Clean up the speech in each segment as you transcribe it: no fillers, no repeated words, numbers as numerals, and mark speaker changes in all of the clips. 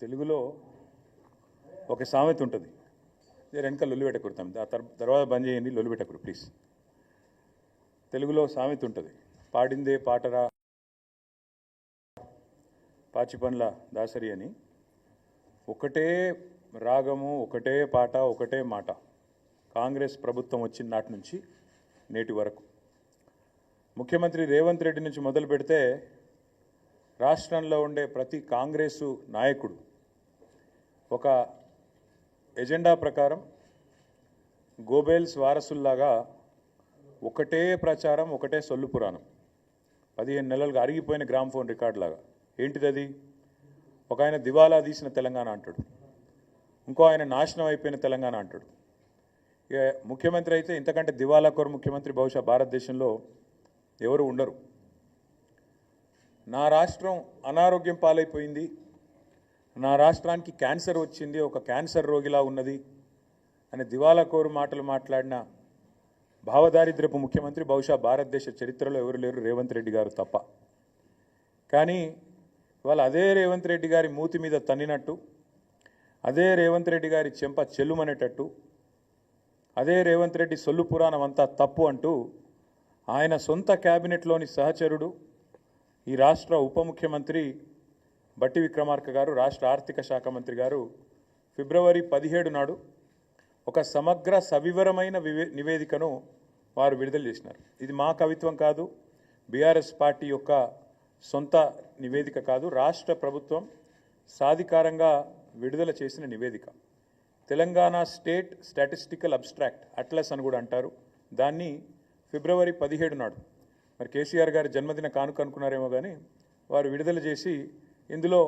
Speaker 1: తెలుగులో ఒక సామెత ఉంటుంది. వెనక లొల్లి పెట్టకూడతాం, తర్వాత బంద్ చేయండి, లొల్లి పెట్టకూడదు ప్లీజ్. తెలుగులో సామెత ఉంటుంది, పాడిందే పాటరా పాచిపండ్ల దాసరి అని. ఒకటే రాగము, ఒకటే పాట, ఒకటే మాట కాంగ్రెస్ ప్రభుత్వం వచ్చిన నాటి నుంచి నేటి వరకు. ముఖ్యమంత్రి రేవంత్ రెడ్డి నుంచి మొదలు పెడితే రాష్ట్రంలో ఉండే ప్రతి కాంగ్రెసు నాయకుడు ఒక ఎజెండా ప్రకారం గోబెల్స్ వారసుల్లాగా ఒకటే ప్రచారం, ఒకటే సొల్లు పురాణం. 15 నెలలుగా అరిగిపోయిన గ్రామ్ఫోన్ రికార్డు లాగా. ఏంటిది అది? ఒక ఆయన దివాలా తీసిన తెలంగాణ అంటాడు, ఇంకో ఆయన నాశనం అయిపోయిన తెలంగాణ అంటాడు. ఇక ముఖ్యమంత్రి అయితే ఇంతకంటే దివాలా కోరు ముఖ్యమంత్రి బహుశా భారతదేశంలో ఎవరు ఉండరు. నా రాష్ట్రం అనారోగ్యం పాలైపోయింది, నా రాష్ట్రానికి క్యాన్సర్ వచ్చింది, ఒక క్యాన్సర్ రోగిలా ఉన్నది అని దివాలా కోరు మాటలు మాట్లాడిన భావదారిద్రపు ముఖ్యమంత్రి బహుశా భారతదేశ చరిత్రలో ఎవరు లేరు, రేవంత్ రెడ్డి గారు తప్ప. కానీ ఇవాళ అదే రేవంత్ రెడ్డి గారి మూతి మీద తన్నినట్టు, అదే రేవంత్ రెడ్డి గారి చెంప చెల్లుమనేటట్టు, అదే రేవంత్ రెడ్డి సొల్లు పురాణం అంతా తప్పు అంటూ ఆయన సొంత క్యాబినెట్లోని సహచరుడు, ఈ రాష్ట్ర ఉప ముఖ్యమంత్రి బట్టి విక్రమార్క గారు, రాష్ట్ర ఆర్థిక శాఖ మంత్రి గారు ఫిబ్రవరి 17 నాడు ఒక సమగ్ర సవివరమైన నివేదికను వారు విడుదల చేసినారు. ఇది మా కవిత్వం కాదు, బీఆర్ఎస్ పార్టీ యొక్క సొంత నివేదిక కాదు, రాష్ట్ర ప్రభుత్వం సాధికారంగా విడుదల చేసిన నివేదిక. Telangana state statistical abstract atlas అని కూడా అంటారు. దాన్ని ఫిబ్రవరి 17 నాడు, మరి కేసీఆర్ గారి జన్మదిన కానుక అనుకున్నారేమో కానీ, వారు విడుదల చేసి ఇందులో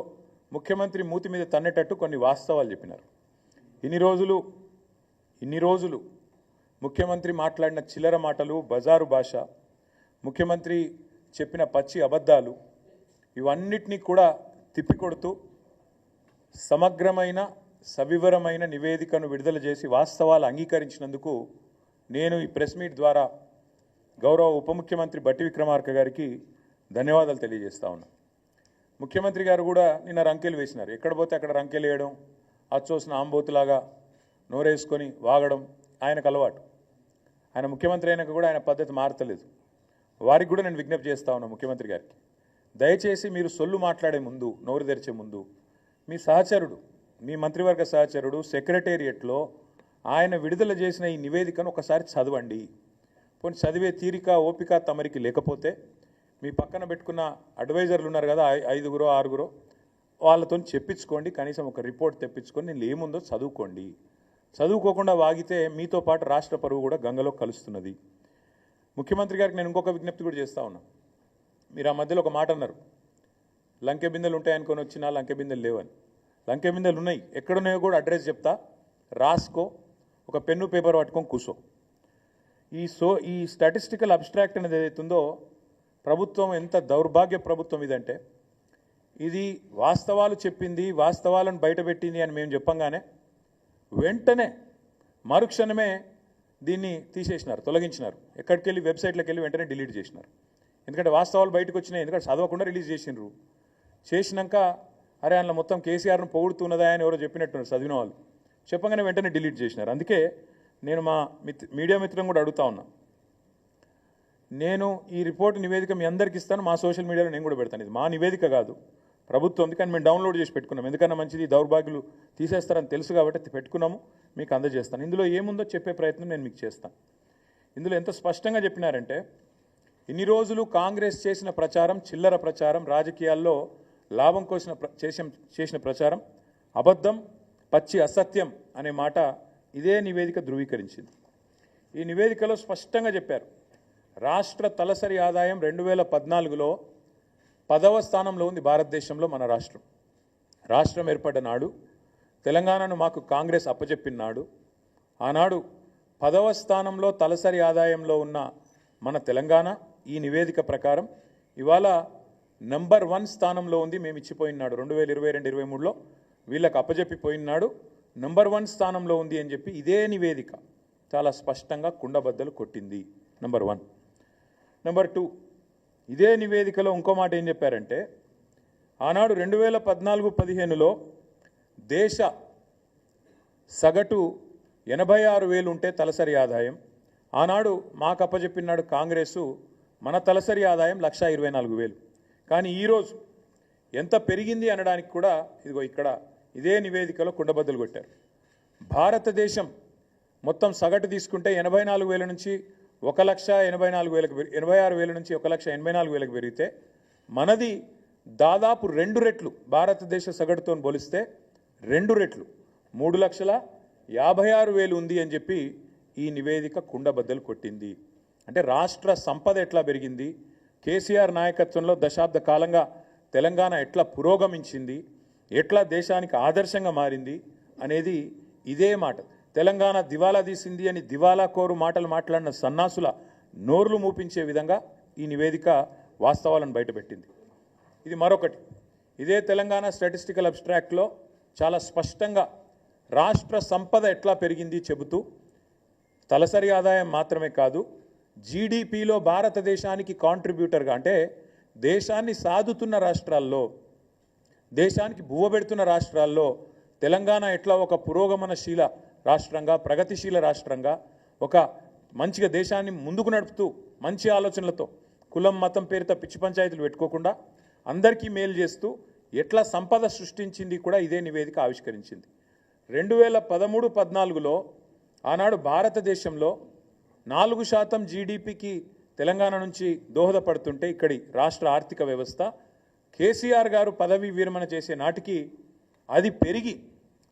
Speaker 1: ముఖ్యమంత్రి మూతి మీద తన్నేటట్టు కొన్ని వాస్తవాలు చెప్పినారు. ఇన్ని రోజులు ముఖ్యమంత్రి మాట్లాడిన చిల్లర మాటలు, బజారు భాష, ముఖ్యమంత్రి చెప్పిన పచ్చి అబద్ధాలు, ఇవన్నిటినీ కూడా తిప్పికొడుతూ సమగ్రమైన సవివరమైన నివేదికను విడుదల చేసి వాస్తవాలు అంగీకరించినందుకు నేను ఈ ప్రెస్ మీట్ ద్వారా గౌరవ ఉప ముఖ్యమంత్రి బట్టి విక్రమార్క గారికి ధన్యవాదాలు తెలియజేస్తా ఉన్నా. ముఖ్యమంత్రి గారు కూడా నిన్న రంకెలు వేసినారు. ఎక్కడ పోతే అక్కడ రంకెలు వేయడం, అచ్చోసిన ఆంబోతులాగా నోరేసుకొని వాగడం ఆయనకు అలవాటు. ఆయన ముఖ్యమంత్రి అయినాక కూడా ఆయన పద్ధతి మారతలేదు. వారికి కూడా నేను విజ్ఞప్తి చేస్తా ఉన్నా ముఖ్యమంత్రి గారికి, దయచేసి మీరు సొల్లు మాట్లాడే ముందు, నోరు తెరిచే ముందు మీ సహచరుడు, మీ మంత్రివర్గ సహచరుడు సెక్రటేరియట్లో ఆయన విడుదల చేసిన ఈ నివేదికను ఒకసారి చదవండి. పోనీ చదివే తీరిక, ఓపిక తమరికి లేకపోతే మీ పక్కన పెట్టుకున్న అడ్వైజర్లు ఉన్నారు కదా, 5గురో 6గురో, వాళ్ళతో చెప్పించుకోండి. కనీసం ఒక రిపోర్ట్ తెప్పించుకొని నేను ఏముందో చదువుకోండి. చదువుకోకుండా వాగితే మీతో పాటు రాష్ట్ర పరువు కూడా గంగలో కలుస్తున్నది. ముఖ్యమంత్రి గారికి నేను ఇంకొక విజ్ఞప్తి కూడా చేస్తా ఉన్నా. మీరు ఆ మధ్యలో ఒక మాట అన్నారు, లంకె బిందెలు ఉంటాయనుకొని వచ్చినా లంకె బిందెలు లేవని. లంకె బిందెలు ఉన్నాయి, ఎక్కడున్నాయో కూడా అడ్రస్ చెప్తా, రాసుకో, ఒక పెన్ను పేపర్ పట్టుకొని కూర్చో. ఈ స్టాటిస్టికల్ అబ్స్ట్రాక్ట్ అనేది ఏదైతుందో ప్రభుత్వం ఎంత దౌర్భాగ్య ప్రభుత్వం ఇదంటే, ఇది వాస్తవాలు చెప్పింది, వాస్తవాలను బయటపెట్టింది అని మేము చెప్పంగానే వెంటనే మరుక్షణమే దీన్ని తీసేసినారు, తొలగించినారు. ఎక్కడికి వెళ్ళి వెబ్సైట్లోకి వెళ్ళి వెంటనే డిలీట్ చేసినారు. ఎందుకంటే వాస్తవాలు బయటకు వచ్చినాయి, ఎందుకంటే చదవకుండా రిలీజ్ చేసినారు. చేసినాక అరే అందులో మొత్తం కేసీఆర్ను పొగుడుతున్నదా అని ఎవరో చెప్పినట్టున్నారు చదివిన వాళ్ళు, చెప్పగానే వెంటనే డిలీట్ చేసినారు. అందుకే నేను మా మీడియా మిత్రులను కూడా అడుగుతా ఉన్నా, నేను ఈ రిపోర్ట్ నివేదిక మీ అందరికీ ఇస్తాను, మా సోషల్ మీడియాలో నేను కూడా పెడతాను. ఇది మా నివేదిక కాదు, ప్రభుత్వం. అందుకని మేము డౌన్లోడ్ చేసి పెట్టుకున్నాం. ఎందుకన్నా మంచిది, దౌర్భాగ్యులు తీసేస్తారని తెలుసు కాబట్టి పెట్టుకున్నాము, మీకు అందజేస్తాను. ఇందులో ఏముందో చెప్పే ప్రయత్నం నేను మీకు చేస్తాను. ఇందులో ఎంత స్పష్టంగా చెప్పినారంటే, ఇన్ని రోజులు కాంగ్రెస్ చేసిన ప్రచారం చిల్లర ప్రచారం, రాజకీయాల్లో లాభం కోసం చేసిన ప్రచారం అబద్ధం, పచ్చి అసత్యం అనే మాట ఇదే నివేదిక ధృవీకరించింది. ఈ నివేదికలో స్పష్టంగా చెప్పారు, రాష్ట్ర తలసరి ఆదాయం 2014లో 10వ స్థానంలో ఉంది భారతదేశంలో మన రాష్ట్రం. రాష్ట్రం ఏర్పడ్డ నాడు, తెలంగాణను మాకు కాంగ్రెస్ అప్పచెప్పిన నాడు, ఆనాడు 10వ స్థానంలో తలసరి ఆదాయంలో ఉన్న మన తెలంగాణ ఈ నివేదిక ప్రకారం ఇవాళ నంబర్ 1 స్థానంలో ఉంది. మేము ఇచ్చిపోయినాడు 2022-23లో వీళ్ళకి అప్పచెప్పిపోయినాడు, నంబర్ 1 స్థానంలో ఉంది అని చెప్పి ఇదే నివేదిక చాలా స్పష్టంగా కుండబద్దలు కొట్టింది. నంబర్ 1. నంబర్ 2, ఇదే నివేదికలో ఇంకో మాట ఏం చెప్పారంటే, ఆనాడు 2014-15లో దేశ సగటు 86,000 ఉంటే తలసరి ఆదాయం, ఆనాడు మాకు అప్పచెప్పినాడు కాంగ్రెసు మన తలసరి ఆదాయం 1,24,000. కానీ ఈరోజు ఎంత పెరిగింది అనడానికి కూడా ఇదిగో ఇక్కడ ఇదే నివేదికలో కుండబద్దలు కొట్టారు. భారతదేశం మొత్తం సగటు తీసుకుంటే 84,000 నుంచి 1,84,000 86,000 నుంచి 1,84,000 పెరిగితే మనది దాదాపు 2 రెట్లు భారతదేశ సగటుతో పోలిస్తే 2 రెట్లు 3,56,000 ఉంది అని చెప్పి ఈ నివేదిక కుండబద్దలు కొట్టింది. అంటే రాష్ట్ర సంపద ఎట్లా పెరిగింది, కేసీఆర్ నాయకత్వంలో దశాబ్ద కాలంగా తెలంగాణ ఎట్లా పురోగమించింది, ఎట్లా దేశానికి ఆదర్శంగా మారింది అనేది ఇదే మాట. తెలంగాణ దివాలా తీసింది అని దివాలా కోరు మాటలు మాట్లాడిన సన్నాసుల నోర్లు మూపించే విధంగా ఈ నివేదిక వాస్తవాలను బయటపెట్టింది. ఇది మరొకటి, ఇదే తెలంగాణ స్టాటిస్టికల్ అబ్స్ట్రాక్ట్లో చాలా స్పష్టంగా రాష్ట్ర సంపద ఎట్లా పెరిగింది చెబుతూ తలసరి ఆదాయం మాత్రమే కాదు, జీడిపిలో భారతదేశానికి కాంట్రిబ్యూటర్గా అంటే దేశాన్ని సాదుతున్న రాష్ట్రాల్లో, దేశానికి బువ్వబెడుతున్న రాష్ట్రాల్లో తెలంగాణ ఎట్లా ఒక పురోగమనశీల రాష్ట్రంగా, ప్రగతిశీల రాష్ట్రంగా, ఒక మంచిగా దేశాన్ని ముందుకు నడుపుతూ మంచి ఆలోచనలతో కులం మతం పేరుతో పిచ్చి పంచాయతీలు పెట్టుకోకుండా అందరికీ మేలు చేస్తూ ఎట్లా సంపద సృష్టించింది కూడా ఇదే నివేదిక ఆవిష్కరించింది. 2013-14లో ఆనాడు భారతదేశంలో 4% జీడిపికి తెలంగాణ నుంచి దోహదపడుతుంటే ఇక్కడి రాష్ట్ర ఆర్థిక వ్యవస్థ కేసీఆర్ గారు పదవి విరమణ చేసే నాటికి అది పెరిగి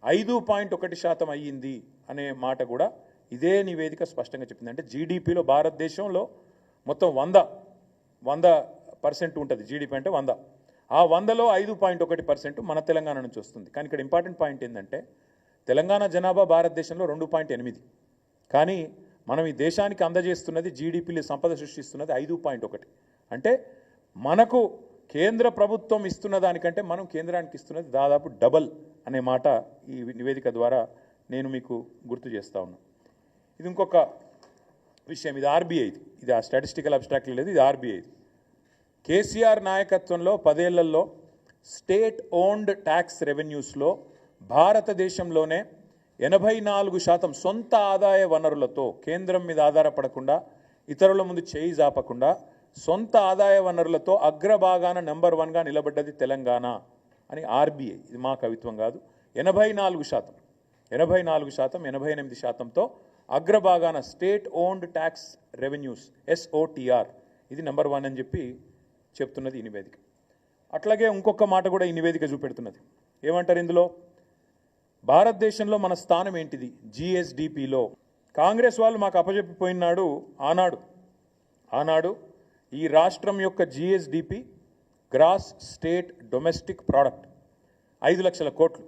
Speaker 1: 5.1% అయ్యింది అనే మాట కూడా ఇదే నివేదిక స్పష్టంగా చెప్పింది. అంటే జీడిపిలో భారతదేశంలో మొత్తం 100% ఉంటుంది, జీడిపి అంటే 100, ఆ 100లో 5.1% మన తెలంగాణ నుంచి వస్తుంది. కానీ ఇక్కడ ఇంపార్టెంట్ పాయింట్ ఏంటంటే తెలంగాణ జనాభా భారతదేశంలో 2.8, కానీ మనం ఈ దేశానికి అందజేస్తున్నది జీడిపిలో సంపద సృష్టిస్తున్నది 5.1. అంటే మనకు కేంద్ర ప్రభుత్వం ఇస్తున్న దానికంటే మనం కేంద్రానికి ఇస్తున్నది దాదాపు డబల్ అనే మాట ఈ నివేదిక ద్వారా నేను మీకు గుర్తు చేస్తా ఉన్నా. ఇది ఇంకొక విషయం, ఇది ఆర్బీఐది, ఇది ఆ స్టాటిస్టికల్ అబ్స్ట్రాక్ట్ లేదు, ఇది ఆర్బీఐది. కేసీఆర్ నాయకత్వంలో 10 ఏళ్లలో స్టేట్ ఓన్డ్ ట్యాక్స్ రెవెన్యూస్లో భారతదేశంలోనే 84% సొంత ఆదాయ వనరులతో, కేంద్రం మీద ఆధారపడకుండా, ఇతరుల ముందు చేయి జాపకుండా సొంత ఆదాయ వనరులతో అగ్రభాగాన నెంబర్ 1గా నిలబడ్డది తెలంగాణ అని ఆర్బీఐ, ఇది మా కవిత్వం కాదు, 84%, 88%తో అగ్రభాగాన state owned tax revenues SOTR ఇది నెంబర్ 1 అని చెప్పి చెప్తున్నది ఈ నివేదిక. అట్లాగే ఇంకొక మాట కూడా ఈ నివేదిక చూపెడుతున్నది. ఏమంటారు ఇందులో, భారతదేశంలో మన స్థానం ఏంటిది GSDPలో. కాంగ్రెస్ వాళ్ళు మాకు అప్పచెప్పిపోయినాడు ఆనాడు ఈ రాష్ట్రం యొక్క GSDP gross state domestic product 5 లక్షల కోట్లు.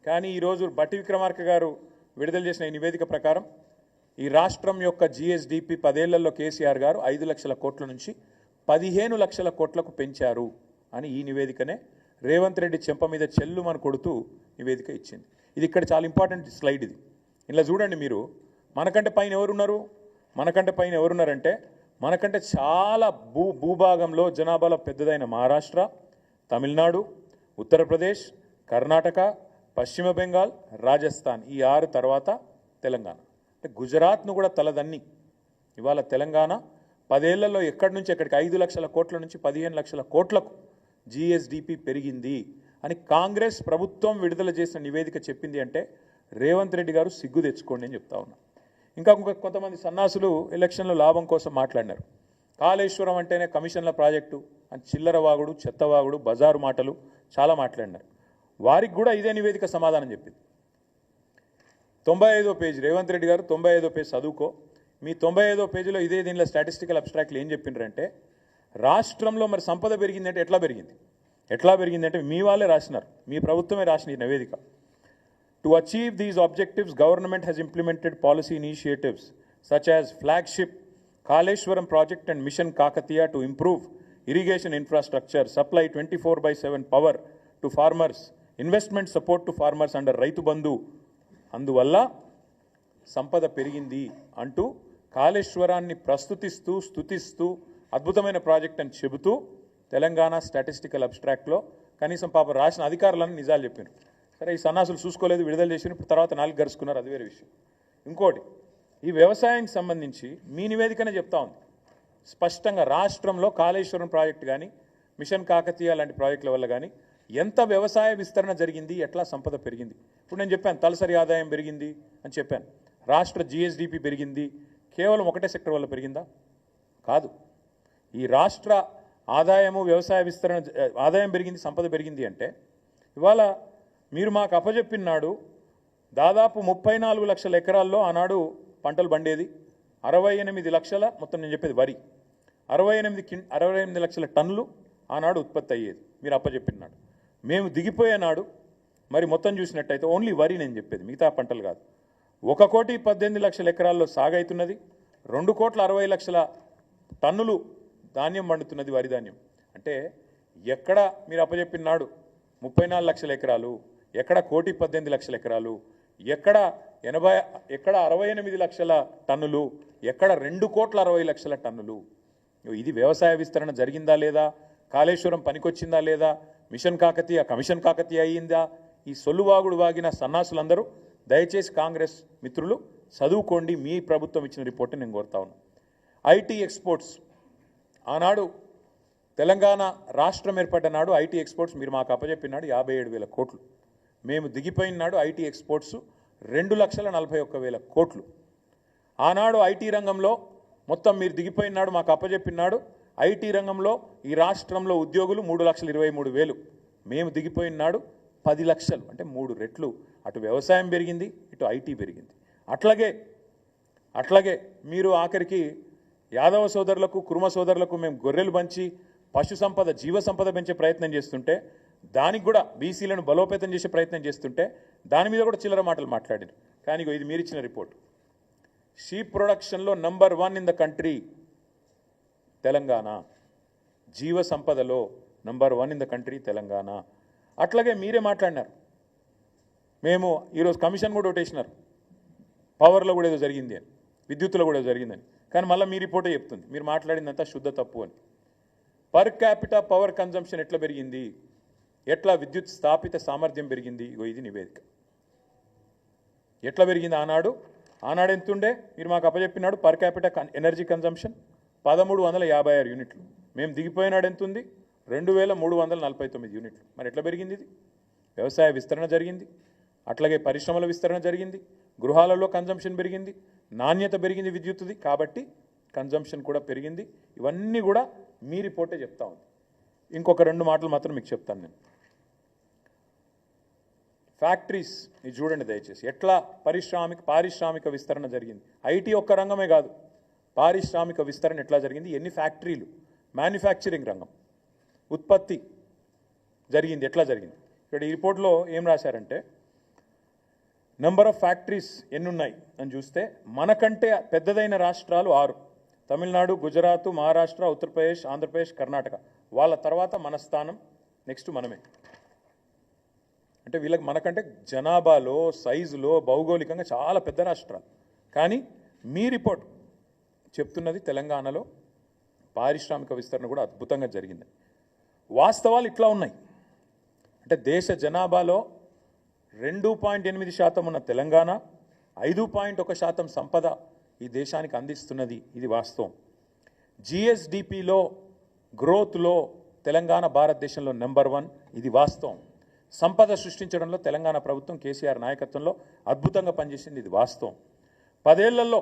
Speaker 1: కానీ ఈరోజు బట్టి విక్రమార్క గారు విడుదల చేసిన ఈ నివేదిక ప్రకారం ఈ రాష్ట్రం యొక్క GSDP 10 ఏళ్లలో కేసీఆర్ గారు 5 లక్షల కోట్ల నుంచి 15 లక్షల కోట్లకు పెంచారు అని ఈ నివేదికనే రేవంత్ రెడ్డి చెంప మీద చెల్లుమని కొడుతూ నివేదిక ఇచ్చింది. ఇది ఇక్కడ చాలా ఇంపార్టెంట్ స్లైడ్ ఇది. ఇలా చూడండి మీరు, మనకంటే పైన ఎవరున్నారంటే మనకంటే చాలా భూభాగంలో జనాభాలో పెద్దదైన మహారాష్ట్ర, తమిళనాడు, ఉత్తరప్రదేశ్, కర్ణాటక, పశ్చిమ బెంగాల్, రాజస్థాన్, ఈ 6 తర్వాత తెలంగాణ. అంటే గుజరాత్ను కూడా తలదన్ని ఇవాళ తెలంగాణ 10 ఏళ్లలో ఎక్కడి నుంచి ఎక్కడికి 5 లక్షల కోట్ల నుంచి 15 లక్షల కోట్లకు GSDP పెరిగింది అని కాంగ్రెస్ ప్రభుత్వం విడుదల చేసిన నివేదిక చెప్పింది. అంటే రేవంత్ రెడ్డి గారు సిగ్గు తెచ్చుకోండి అని చెప్తా ఉన్నా. ఇంకా కొంతమంది సన్నాసులు ఎలక్షన్లో లాభం కోసం మాట్లాడినారు. కాళేశ్వరం అంటేనే కమిషన్ల ప్రాజెక్టు అని చిల్లర వాగుడు, చెత్తవాగుడు, బజారు మాటలు చాలా మాట్లాడినారు. వారికి కూడా ఇదే నివేదిక సమాధానం చెప్పింది. 95వ పేజీ రేవంత్ రెడ్డి గారు 95వ పేజీ చదువుకో. మీ 95వ పేజీలో ఇదే దీనిలో స్టాటిస్టికల్ అబ్స్ట్రాక్ట్లు ఏం చెప్పిండ్రంటే రాష్ట్రంలో మరి సంపద పెరిగిందంటే ఎట్లా పెరిగిందంటే మీ వాళ్ళే రాసినారు, మీ ప్రభుత్వమే రాసిన ఈ నివేదిక. To achieve these objectives government has implemented policy initiatives such as flagship Kaleshwaram project and Mission Kakatiya to improve irrigation infrastructure, supply 24/7 power to farmers, investment support to farmers under Raitu Bandhu. అందువల్ల సంపద పెరిగింది అంటూ కాళేశ్వరాన్ని ప్రస్తుతిస్తూ స్తుతిస్తూ అద్భుతమైన project అని చెబుతూ Telangana statistical అబ్స్ట్రాక్ట్లో కనీసం పాప రాసిన అధికారులను నిజాలు చెప్పారు. సరే ఈ సన్నాసులు చూసుకోలేదు, విడుదల చేసిన తర్వాత 4 గరుచుకున్నారు, అది వేరే విషయం. ఇంకోటి, ఈ వ్యవసాయానికి సంబంధించి మీ నివేదికనే చెప్తా ఉంది స్పష్టంగా, రాష్ట్రంలో కాళేశ్వరం ప్రాజెక్టు కానీ మిషన్ కాకతీయ లాంటి ప్రాజెక్టుల వల్ల కానీ ఎంత వ్యవసాయ విస్తరణ జరిగింది, ఎట్లా సంపద పెరిగింది. ఇప్పుడు నేను చెప్పాను తలసరి ఆదాయం పెరిగింది అని చెప్పాను, రాష్ట్ర జిఎస్డిపి పెరిగింది, కేవలం ఒకటే సెక్టర్ వల్ల పెరిగిందా? కాదు. ఈ రాష్ట్ర ఆదాయము వ్యవసాయ విస్తరణ, ఆదాయం పెరిగింది, సంపద పెరిగింది అంటే ఇవాళ మీరు మాకు అప్పజెప్పినాడు దాదాపు 34 లక్షల ఎకరాల్లో ఆనాడు పంటలు పండేది, 68 లక్షల, మొత్తం నేను చెప్పేది వరి, 68 లక్షల టన్నులు ఆనాడు ఉత్పత్తి అయ్యేది మీరు అప్పజెప్పినాడు. మేము దిగిపోయే నాడు మరి మొత్తం చూసినట్టయితే ఓన్లీ వరి నేను చెప్పేది, మిగతా పంటలు కాదు, 1,18,00,000 ఎకరాల్లో సాగైతున్నది, 2,60,00,000 టన్నులు ధాన్యం పండుతున్నది, వరి ధాన్యం. అంటే ఎక్కడ మీరు అప్పజెప్పినాడు 34 లక్షల ఎకరాలు, ఎక్కడ 1,18,00,000 ఎకరాలు, ఎక్కడ 68 లక్షల టన్నులు, ఎక్కడ 2,60,00,000 టన్నులు. ఇది వ్యవసాయ విస్తరణ జరిగిందా లేదా, కాళేశ్వరం పనికొచ్చిందా లేదా, మిషన్ కాకతీయ కమిషన్ కాకతీయ అయ్యిందా? ఈ సొల్లువాగుడు వాగిన సన్నాసులందరూ దయచేసి కాంగ్రెస్ మిత్రులు చదువుకోండి, మీ ప్రభుత్వం ఇచ్చిన రిపోర్ట్ని నేను కోరుతా ఉన్నాను. ఐటీ ఎక్స్పోర్ట్స్, ఆనాడు తెలంగాణ రాష్ట్రం ఏర్పడ్డ నాడు ఐటీ ఎక్స్పోర్ట్స్ మీరు మాకు అప్పచెప్పినాడు 57,000 కోట్లు, మేము దిగిపోయిన నాడు ఐటీ ఎక్స్పోర్ట్స్ 2,41,000 కోట్లు. ఆనాడు ఐటీ రంగంలో మొత్తం మీరు దిగిపోయిన నాడు మాకు అప్పచెప్పినాడు ఐటీ రంగంలో ఈ రాష్ట్రంలో ఉద్యోగులు 3,23,000, మేము దిగిపోయిన నాడు 10 లక్షలు, అంటే 3 రెట్లు. అటు వ్యవసాయం పెరిగింది, ఇటు ఐటీ పెరిగింది. అట్లాగే మీరు ఆఖరికి యాదవ సోదరులకు, కుర్మ సోదరులకు మేము గొర్రెలు పంచి పశు సంపద, జీవ సంపద పెంచే ప్రయత్నం చేస్తుంటే, దానికి కూడా బీసీలను బలోపేతం చేసే ప్రయత్నం చేస్తుంటే దాని మీద కూడా చిల్లర మాటలు మాట్లాడారు. కానీ ఇది మీరు ఇచ్చిన రిపోర్ట్, షీప్ ప్రొడక్షన్లో number 1 in the country Telangana, జీవ సంపదలో number 1 in the country Telangana. అట్లాగే మీరే మాట్లాడినారు, మేము ఈరోజు కమిషన్ కూడా ఒకటేసినారు, పవర్లో కూడా ఏదో జరిగింది అని, విద్యుత్తులో కూడా ఏదో జరిగిందని. కానీ మళ్ళీ మీ రిపోర్టే చెప్తుంది మీరు మాట్లాడిందంతా శుద్ధ తప్పు అని. పర్ క్యాపిటా పవర్ కన్జంప్షన్ ఎట్లా పెరిగింది, ఎట్లా విద్యుత్ స్థాపిత సామర్థ్యం పెరిగింది, ఇది నివేదిక. ఎట్లా పెరిగింది ఆనాడు ఎంతుండే మీరు మాకు అప్పచెప్పినాడు పర్ క్యాపిటా ఎనర్జీ కన్జంప్షన్ 1,356 యూనిట్లు, మేము దిగిపోయినాడు ఎంతుంది 2,349 యూనిట్లు. మరి ఎట్లా పెరిగింది ఇది? వ్యవసాయ విస్తరణ జరిగింది, అట్లాగే పరిశ్రమల విస్తరణ జరిగింది, గృహాలలో కన్జంప్షన్ పెరిగింది, నాణ్యత పెరిగింది విద్యుత్తుది, కాబట్టి కన్జంప్షన్ కూడా పెరిగింది. ఇవన్నీ కూడా మీ రిపోర్టే చెప్తా ఉంది. ఇంకొక 2 మాటలు మాత్రం మీకు చెప్తాను నేను. ఫ్యాక్టరీస్ ఇది చూడండి దయచేసి, ఎట్లా పారిశ్రామిక విస్తరణ జరిగింది. ఐటీ ఒక్క రంగమే కాదు, పారిశ్రామిక విస్తరణ ఎట్లా జరిగింది, ఎన్ని ఫ్యాక్టరీలు, మ్యానుఫ్యాక్చరింగ్ రంగం, ఉత్పత్తి జరిగింది, ఎట్లా జరిగింది. ఇక్కడ ఈ రిపోర్ట్లో ఏం రాశారంటే నెంబర్ ఆఫ్ ఫ్యాక్టరీస్ ఎన్నున్నాయి అని చూస్తే మనకంటే పెద్దదైన రాష్ట్రాలు 6, తమిళనాడు, గుజరాత్, మహారాష్ట్ర, ఉత్తరప్రదేశ్, ఆంధ్రప్రదేశ్, కర్ణాటక. వాళ్ళ తర్వాత మన స్థానం, నెక్స్ట్ మనమే. అంటే వీళ్ళకి మనకంటే జనాభాలో, సైజులో, భౌగోళికంగా చాలా పెద్ద రాష్ట్రాలు. కానీ మీ రిపోర్ట్ చెప్తున్నది తెలంగాణలో పారిశ్రామిక విస్తరణ కూడా అద్భుతంగా జరిగింది. వాస్తవాలు ఇట్లా ఉన్నాయి. అంటే దేశ జనాభాలో 2.8% ఉన్న తెలంగాణ 5.1% సంపద ఈ దేశానికి అందిస్తున్నది, ఇది వాస్తవం. జిఎస్డిపిలో గ్రోత్లో తెలంగాణ భారతదేశంలో నెంబర్ 1, ఇది వాస్తవం. సంపద సృష్టించడంలో తెలంగాణ ప్రభుత్వం కేసీఆర్ నాయకత్వంలో అద్భుతంగా పనిచేసింది, ఇది వాస్తవం. 10 ఏళ్లలో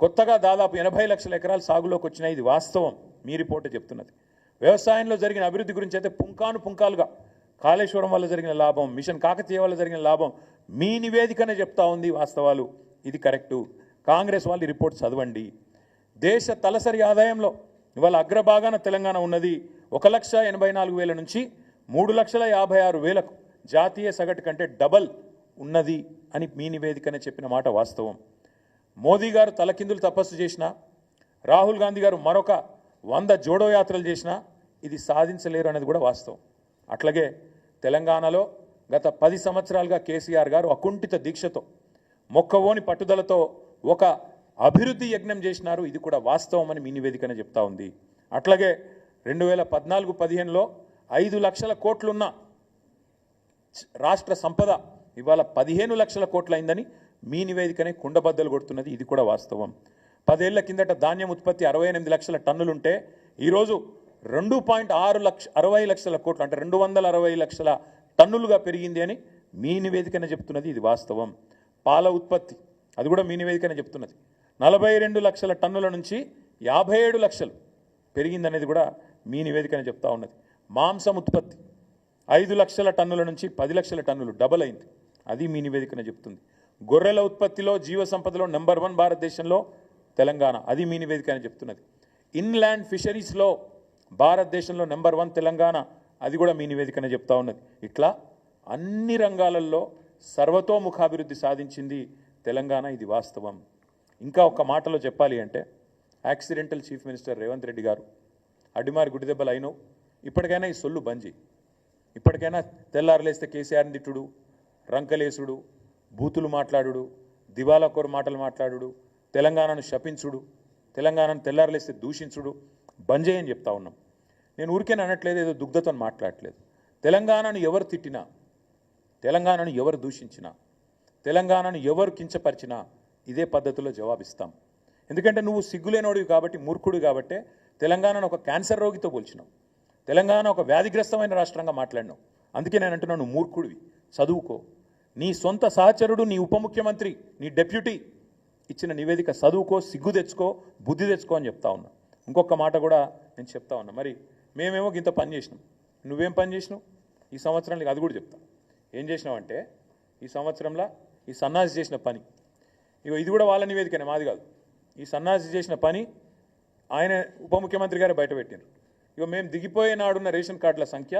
Speaker 1: కొత్తగా దాదాపు 80 లక్షల ఎకరాలు సాగులోకి వచ్చినాయి, ఇది వాస్తవం. మీ రిపోర్టే చెప్తున్నది. వ్యవసాయంలో జరిగిన అభివృద్ధి గురించి అయితే పుంకాలుగా కాళేశ్వరం వల్ల జరిగిన లాభం, మిషన్ కాకతీయ వల్ల జరిగిన లాభం మీ నివేదికనే చెప్తా ఉంది, వాస్తవాలు, ఇది కరెక్టు. కాంగ్రెస్ వాళ్ళు రిపోర్ట్ చదవండి. దేశ తలసరి ఆదాయంలో ఇవాళ అగ్రభాగాన తెలంగాణ ఉన్నది. 1,84,000 నుంచి 3,56,000 జాతీయ సగటు కంటే డబల్ ఉన్నది అని మీ నివేదికనే చెప్పిన మాట వాస్తవం. మోదీ గారు తలకిందులు తపస్సు చేసినా, రాహుల్ గాంధీ గారు మరొక 100 జోడో యాత్రలు చేసినా ఇది సాధించలేరు అనేది కూడా వాస్తవం. అట్లాగే తెలంగాణలో గత 10 సంవత్సరాలుగా కేసీఆర్ గారు అకుంఠిత దీక్షతో, మొక్కవోని పట్టుదలతో ఒక అభివృద్ధి యజ్ఞం చేసినారు, ఇది కూడా వాస్తవం అని మీ నివేదికనే చెప్తా ఉంది. అట్లాగే 2014-15లో 5 లక్షల కోట్లున్న రాష్ట్ర సంపద ఇవాళ 15 లక్షల కోట్ల అయిందని మీ నివేదికనే కుండబద్దలు కొడుతున్నది. ఇది కూడా వాస్తవం. 10 ఏళ్ల కిందట ధాన్యం ఉత్పత్తి 68 లక్షల టన్నులుంటే ఈరోజు 2.60 లక్షల కోట్లు అంటే 260 లక్షల టన్నులుగా పెరిగింది అని మీ నివేదికనే చెప్తున్నది. ఇది వాస్తవం. పాల ఉత్పత్తి అది కూడా మీ నివేదికనే చెప్తున్నది. 42 లక్షల టన్నుల నుంచి 57 లక్షలు పెరిగిందనేది కూడా మీ నివేదికనే చెప్తా ఉన్నది. మాంసం ఉత్పత్తి 5 లక్షల టన్నుల నుంచి 10 లక్షల టన్నులు డబల్ అయింది. అది మీ నివేదికనే చెప్తుంది. గొర్రెల ఉత్పత్తిలో జీవ సంపదలో నెంబర్ 1 భారతదేశంలో తెలంగాణ. అది మీ నివేదికనే చెప్తున్నది. ఇన్లాండ్ ఫిషరీస్లో భారతదేశంలో నెంబర్ 1 తెలంగాణ. అది కూడా మీ నివేదికనే చెప్తా ఉన్నది. ఇట్లా అన్ని రంగాలలో సర్వతోముఖాభివృద్ధి సాధించింది తెలంగాణ. ఇది వాస్తవం. ఇంకా ఒక మాటలో చెప్పాలి అంటే accidental chief minister Revanth Reddy గారు అడ్డిమారి గుడిదెబ్బలు అయినవు. ఇప్పటికైనా ఈ సొల్లు బంజి. ఇప్పటికైనా తెల్లారులేస్తే కేసీఆర్ని తిట్టుడు, రంకలేసుడు, బూతులు మాట్లాడుడు, దివాలాకోరు మాటలు మాట్లాడుడు, తెలంగాణను శపించుడు, తెలంగాణను తెల్లారులేస్తే దూషించుడు బంజే అని చెప్తా ఉన్నాం. నేను ఊరికేనే అనట్లేదు, ఏదో దుగ్ధతో మాట్లాడట్లేదు. తెలంగాణను ఎవరు తిట్టినా, తెలంగాణను ఎవరు దూషించినా, తెలంగాణను ఎవరు కించపరిచినా ఇదే పద్ధతిలో జవాబిస్తాం. ఎందుకంటే నువ్వు సిగ్గులేనోడివి కాబట్టి, మూర్ఖుడు కాబట్టే తెలంగాణను ఒక క్యాన్సర్ రోగితో పోల్చినావు. తెలంగాణ ఒక వ్యాధిగ్రస్తమైన రాష్ట్రంగా మాట్లాడినావు. అందుకే నేను అంటున్నాను, నువ్వు మూర్ఖుడివి, చదువుకో. నీ సొంత సహచరుడు, నీ ఉప ముఖ్యమంత్రి, నీ డెప్యూటీ ఇచ్చిన నివేదిక చదువుకో, సిగ్గు తెచ్చుకో, బుద్ధి తెచ్చుకో అని చెప్తా ఉన్నా. ఇంకొక మాట కూడా నేను చెప్తా ఉన్నా. మరి మేమేమో ఇంత పని చేసినాం, నువ్వేం పని చేసినావు ఈ సంవత్సరానికి? అది కూడా చెప్తా. ఏం చేసినావంటే ఈ సంవత్సరంలో ఈ సన్నాసి చేసిన పని, ఇగో ఇది కూడా వాళ్ళ నివేదికనే, మాది కాదు. ఈ సన్నాసి చేసిన పని ఆయన ఉప ముఖ్యమంత్రి గారే బయటపెట్టారు. ఇగో మేము దిగిపోయే నాడున్న రేషన్ కార్డుల సంఖ్య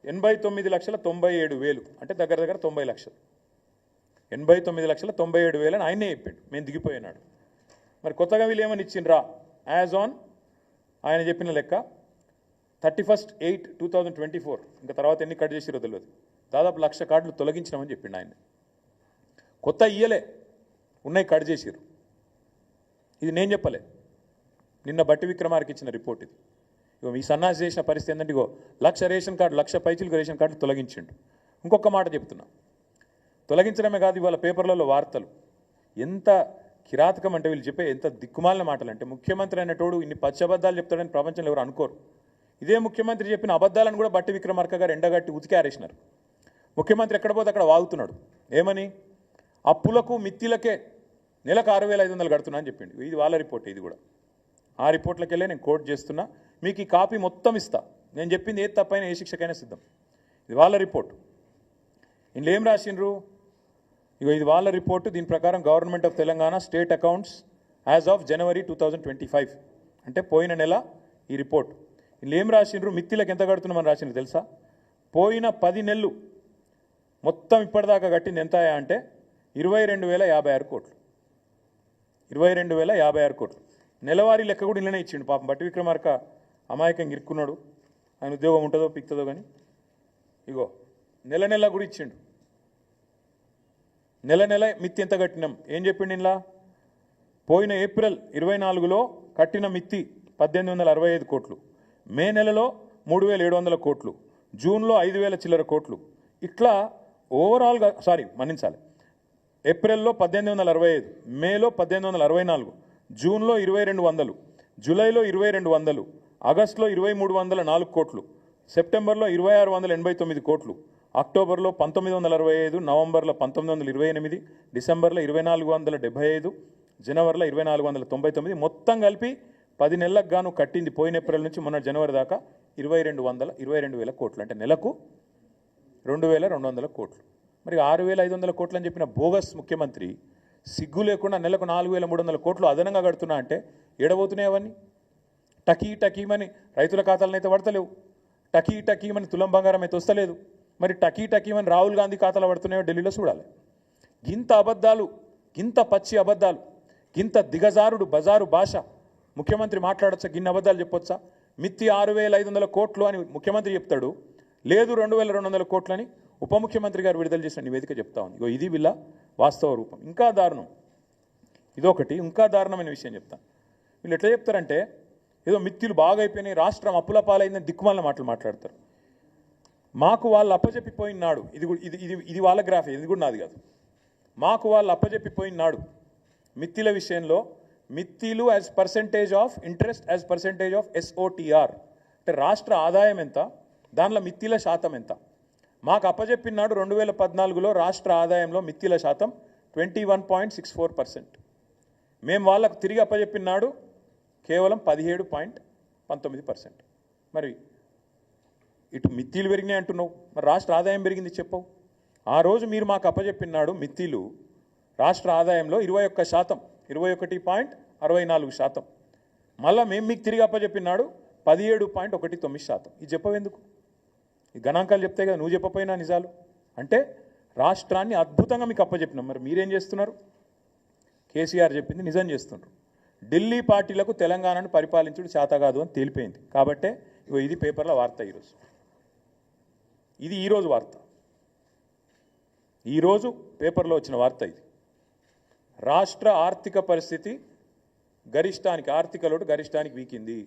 Speaker 1: 89,97,000 అంటే దగ్గర దగ్గర 90 లక్షలు. 89,97,000 అని ఆయనే చెప్పిండు మేము దిగిపోయినాడు. మరి కొత్తగా వీళ్ళు ఏమని ఇచ్చిండ్రా? యాజ్ ఆన్ ఆయన చెప్పిన లెక్క 31st 8 2024, ఇంకా తర్వాత ఎన్ని కట్ చేసిరో తెలియదు, దాదాపు 1,00,000 కార్డులు తొలగించినామని చెప్పిండు ఆయన. కొత్త ఇయ్యలే, ఉన్నాయి కట్ చేసిరు. ఇది నేను చెప్పలే, నిన్న బట్టి విక్రమార్కి ఇచ్చిన రిపోర్ట్ ఇది. ఇగో ఈ సన్నాసి చేసిన పరిస్థితి ఏంటంటే, ఇగో 1,00,000 రేషన్ కార్డు, 1,00,000 పైచిలకు రేషన్ కార్డులు తొలగించిండు. ఇంకొక మాట చెప్తున్నా, తొలగించడమే కాదు, ఇవాళ పేపర్లలో వార్తలు ఎంత కిరాతకం అంటే, వీళ్ళు చెప్పే ఎంత దిక్కుమాలిన మాటలు అంటే, ముఖ్యమంత్రి అనేటోడు ఇన్ని పచ్చబద్దాలు చెప్తాడని ప్రపంచంలో ఎవరు అనుకోరు. ఇదే ముఖ్యమంత్రి చెప్పిన అబద్ధాలను కూడా బట్టి విక్రమార్క గారు ఎండగట్టి ఉతికి ఆరేసినారు. ముఖ్యమంత్రి ఎక్కడ పోతే అక్కడ వాగుతున్నాడు. ఏమని? అప్పులకు మిత్తిలకే నెలకు 6,500 కడుతున్నా అని చెప్పిండు. ఇది వాళ్ళ రిపోర్ట్. ఇది కూడా ఆ రిపోర్ట్లకి వెళ్ళే నేను కోట్ చేస్తున్నా. మీకు ఈ కాపీ మొత్తం ఇస్తా. నేను చెప్పింది ఏది తప్పైనా ఏ శిక్షకైనా సిద్ధం. ఇది వాళ్ళ రిపోర్ట్. ఇందులో ఏం రాసిండ్రు? ఇగో ఇది వాళ్ళ రిపోర్టు. దీని ప్రకారం government of Telangana state accounts as of January 2025 అంటే పోయిన నెల ఈ రిపోర్ట్. ఇందులో ఏం రాసిండ్రు? మిత్తిలకు ఎంత కడుతున్నామని రాసిండ్రు తెలుసా? పోయిన 10 నెలలు మొత్తం ఇప్పటిదాకా కట్టింది ఎంత అంటే 22,056 కోట్లు. 22,056 కోట్లు. నెలవారీ లెక్క కూడా ఇళ్ళనే ఇచ్చిండు. పాపం బట్టి విక్రమార్క అమాయకంగా ఇరుక్కున్నాడు. ఆయన ఉద్యోగం ఉంటుందో పిక్తుందో కానీ ఇగో నెల నెల కూడా ఇచ్చిండు. నెల నెల మిత్తి ఎంత కట్టినాం ఏం చెప్పిండు ఇలా? పోయిన ఏప్రిల్ 24లో కట్టిన మిత్తి 1,865 కోట్లు, మే నెలలో 3,700 కోట్లు, జూన్లో 5,000 చిల్లర కోట్లు. ఇట్లా ఓవరాల్గా మన్నించాలి, ఏప్రిల్లో 1,865, మేలో 1,864, జూన్లో 2,200, జూలైలో 2,200, ఆగస్టులో 2,304 కోట్లు, సెప్టెంబర్లో 2,689 కోట్లు, అక్టోబర్లో 1,965, నవంబర్లో 1,928, డిసెంబర్లో 2,475, జనవరిలో 2,499, మొత్తం కలిపి 10 నెలలకు గాను కట్టింది పోయిన ఏప్రిల్ నుంచి మొన్న జనవరి దాకా 22,000 కోట్లు. అంటే నెలకు 2,200 కోట్లు. మరి 6,500 కోట్లు అని చెప్పిన బోగస్ ముఖ్యమంత్రి సిగ్గు లేకుండా నెలకు 4,300 కోట్లు అదనంగా కడుతున్నా అంటే ఏడబోతున్నాయి అవన్నీ? టకీమని రైతుల ఖాతాలను పడతలేవు, టకీమని తులం బంగారం అయితే వస్తలేదు. మరి టకీమని రాహుల్ గాంధీ ఖాతాలో పడుతున్నాయో ఢిల్లీలో చూడాలి. గింత అబద్ధాలు, గింత పచ్చి అబద్ధాలు, గింత దిగజారుడు బజారు భాష ముఖ్యమంత్రి మాట్లాడొచ్చా? గిన్ని అబద్ధాలు చెప్పొచ్చా? మిత్తి 6,500 కోట్లు అని ముఖ్యమంత్రి చెప్తాడు, లేదు 2,200 కోట్లు అని ఉప ముఖ్యమంత్రి గారు విడుదల చేసిన నివేదిక చెప్తా ఉంది. ఇగో ఇది వీళ్ళ వాస్తవ రూపం. ఇంకా దారుణం ఇదొకటి. ఇంకా దారుణమైన విషయం చెప్తాను. వీళ్ళు ఎట్లా చెప్తారంటే ఏదో మిత్తులు బాగా అయిపోయినాయి, రాష్ట్రం అప్పుల పాలైందని దిక్కుమాలిన మాటలు మాట్లాడతారు. మాకు వాళ్ళు అప్పచెప్పిపోయినాడు, ఇది వాళ్ళ గ్రాఫ్, ఇది కూడా నాది కాదు. మాకు వాళ్ళు అప్పచెప్పిపోయినాడు మిత్తిల విషయంలో, మిత్తిలు as percentage of interest as percentage of SOTR, అంటే రాష్ట్ర ఆదాయం ఎంత, దానిలో మిత్తిల శాతం ఎంత. మాకు అప్పచెప్పినాడు 2014లో రాష్ట్ర ఆదాయంలో మిత్తిల శాతం 21.64%. మేము వాళ్ళకు తిరిగి అప్పచెప్పినాడు కేవలం 17.19%. మరి ఇటు మిత్తిలు పెరిగినాయి అంటున్నావు, మరి రాష్ట్ర ఆదాయం పెరిగింది చెప్పవు. ఆ రోజు మీరు మాకు అప్పచెప్పినాడు మిత్తిలు రాష్ట్ర ఆదాయంలో 21%, 21.64%. మళ్ళీ మేము మీకు తిరిగి అప్పచెప్పినాడు 17.19%. ఇది చెప్పవెందుకు? ఈ గణాంకాలు చెప్తే కదా, నువ్వు చెప్పపోయినా నిజాలు. అంటే రాష్ట్రాన్ని అద్భుతంగా మీకు అప్పచెప్పినాం, మరి మీరేం చేస్తున్నారు? కేసీఆర్ చెప్పింది నిజం చేస్తున్నారు. ఢిల్లీ పార్టీలకు తెలంగాణను పరిపాలించుడు చేత కాదు అని తేలిపోయింది. కాబట్టే ఇది పేపర్లో వార్త ఈరోజు. ఇది ఈరోజు వార్త, ఈరోజు పేపర్లో వచ్చిన వార్త ఇది. రాష్ట్ర ఆర్థిక పరిస్థితి గరిష్టానికి, ఆర్థిక లోటు గరిష్టానికి వీకింది,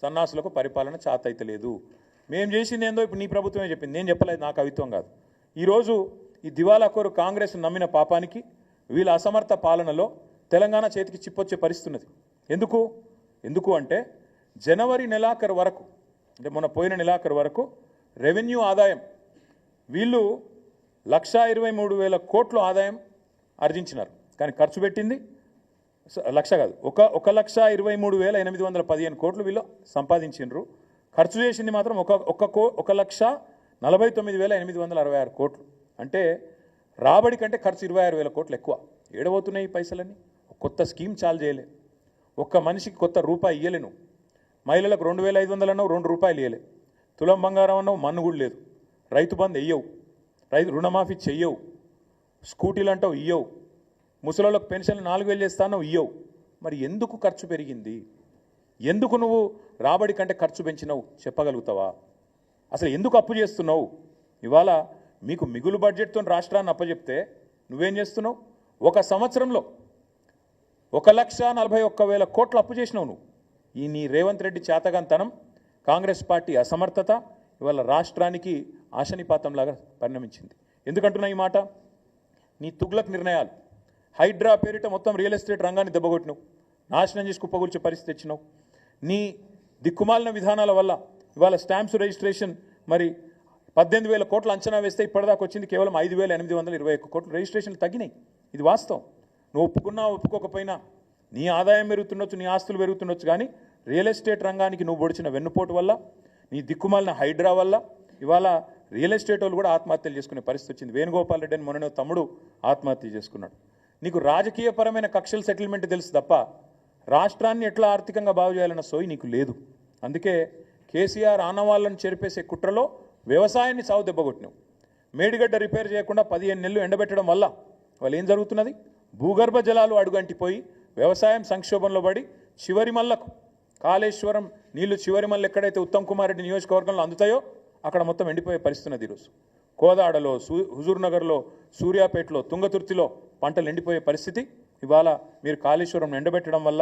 Speaker 1: సన్నాసులకు పరిపాలన చేత అయితే లేదు. మేము చేసింది ఏందో ఇప్పుడు నీ ప్రభుత్వమే చెప్పింది, నేను చెప్పలేదు, నా కవిత్వం కాదు. ఈరోజు ఈ దివాలాకోరు కాంగ్రెస్ నమ్మిన పాపానికి, వీళ్ళ అసమర్థ పాలనలో తెలంగాణ చేతికి చిప్పొచ్చే పరిస్థితి ఉన్నది. ఎందుకు అంటే జనవరి నెలాఖరు వరకు, అంటే మొన్న పోయిన నెలాఖరు వరకు రెవెన్యూ ఆదాయం వీళ్ళు 1,23,000 కోట్ల ఆదాయం ఆర్జించినారు. కానీ ఖర్చు పెట్టింది లక్ష కాదు, 1,23,815 కోట్లు వీళ్ళు సంపాదించినారు. ఖర్చు చేసింది మాత్రం 1,49,866 కోట్లు. అంటే రాబడి కంటే ఖర్చు 26,000 కోట్లు ఎక్కువ. ఏడబోతున్నాయి ఈ పైసలన్నీ? కొత్త స్కీమ్ చాలు చేయలే, ఒక్క మనిషికి కొత్త రూపాయి ఇయ్యలేను. మహిళలకు 2,500 అన్నావు, 2 రూపాయలు ఇయ్యలే. తులం బంగారం అన్నావు, మన్ను కూడా లేదు. రైతు బంధు వెయ్యవు, రైతు రుణమాఫీ చెయ్యవు, స్కూటీలు అంటావు ఇయ్యవు, ముసలోళ్ళకు పెన్షన్లు 4,000 చేస్తానో ఇయ్యవు. మరి ఎందుకు ఖర్చు పెరిగింది? ఎందుకు నువ్వు రాబడి కంటే ఖర్చు పెంచినావు చెప్పగలుగుతావా? అసలు ఎందుకు అప్పు చేస్తున్నావు? ఇవాళ మీకు మిగులు బడ్జెట్తో రాష్ట్రాన్ని అప్పచెప్తే నువ్వేం చేస్తున్నావు? ఒక సంవత్సరంలో 1,41,000 కోట్లు అప్పు చేసినావు నువ్వు. ఈ నీ రేవంత్ రెడ్డి చేతగాంతనం, కాంగ్రెస్ పార్టీ అసమర్థత ఇవాళ రాష్ట్రానికి ఆశనిపాతంలాగా పరిణమించింది. ఎందుకంటున్నా ఈ మాట? నీ తుగ్లక్ నిర్ణయాలు, హైడ్రా పేరిట మొత్తం రియల్ ఎస్టేట్ రంగాన్ని దెబ్బగొట్టినావు, నాశనం చేసి కుప్పగూల్చే పరిస్థితి తెచ్చినావు. నీ దిక్కుమాలిన విధానాల వల్ల ఇవాళ స్టాంప్స్ రిజిస్ట్రేషన్ మరి 18,000 కోట్లు అంచనా వేస్తే ఇప్పటిదాకా వచ్చింది కేవలం 5,821 కోట్లు రిజిస్ట్రేషన్లు తగ్గినాయి. ఇది వాస్తవం. నువ్వు ఒప్పుకున్నా ఒప్పుకోకపోయినా నీ ఆదాయం పెరుగుతుండొచ్చు, నీ ఆస్తులు పెరుగుతుండొచ్చు, కానీ రియల్ ఎస్టేట్ రంగానికి నువ్వు పొడిచిన వెన్నుపోటు వల్ల, నీ దిక్కుమాలిన హైడ్రా వల్ల ఇవాళ రియల్ ఎస్టేట్ వాళ్ళు కూడా ఆత్మహత్యలు చేసుకునే పరిస్థితి వచ్చింది. వేణుగోపాల్ రెడ్డి అని మొన్న తమ్ముడు ఆత్మహత్య చేసుకున్నాడు. నీకు రాజకీయపరమైన కక్షల సెటిల్మెంట్ తెలుసు తప్ప రాష్ట్రాన్ని ఎట్లా ఆర్థికంగా బాగు చేయాలన్న సోయి నీకు లేదు. అందుకే కేసీఆర్ ఆనవాళ్ళను చెరిపేసే కుట్రలో వ్యవసాయాన్ని సాగు దెబ్బగొట్టినావు. మేడిగడ్డ రిపేర్ చేయకుండా 15 నెలలు ఎండబెట్టడం వల్ల వాళ్ళు ఏం జరుగుతున్నది? భూగర్భ జలాలు అడుగంటిపోయి వ్యవసాయం సంక్షోభంలో పడి చివరి మల్లకు కాళేశ్వరం నీళ్లు చివరి మల్ల ఎక్కడైతే ఉత్తమ్ కుమార్ రెడ్డి నియోజకవర్గంలో అందుతాయో అక్కడ మొత్తం ఎండిపోయే పరిస్థితి ఉన్నది. ఈరోజు కోదాడలో, హుజూర్నగర్లో, సూర్యాపేటలో, తుంగతుర్తిలో పంటలు ఎండిపోయే పరిస్థితి. ఇవాళ మీరు కాళేశ్వరం ఎండబెట్టడం వల్ల,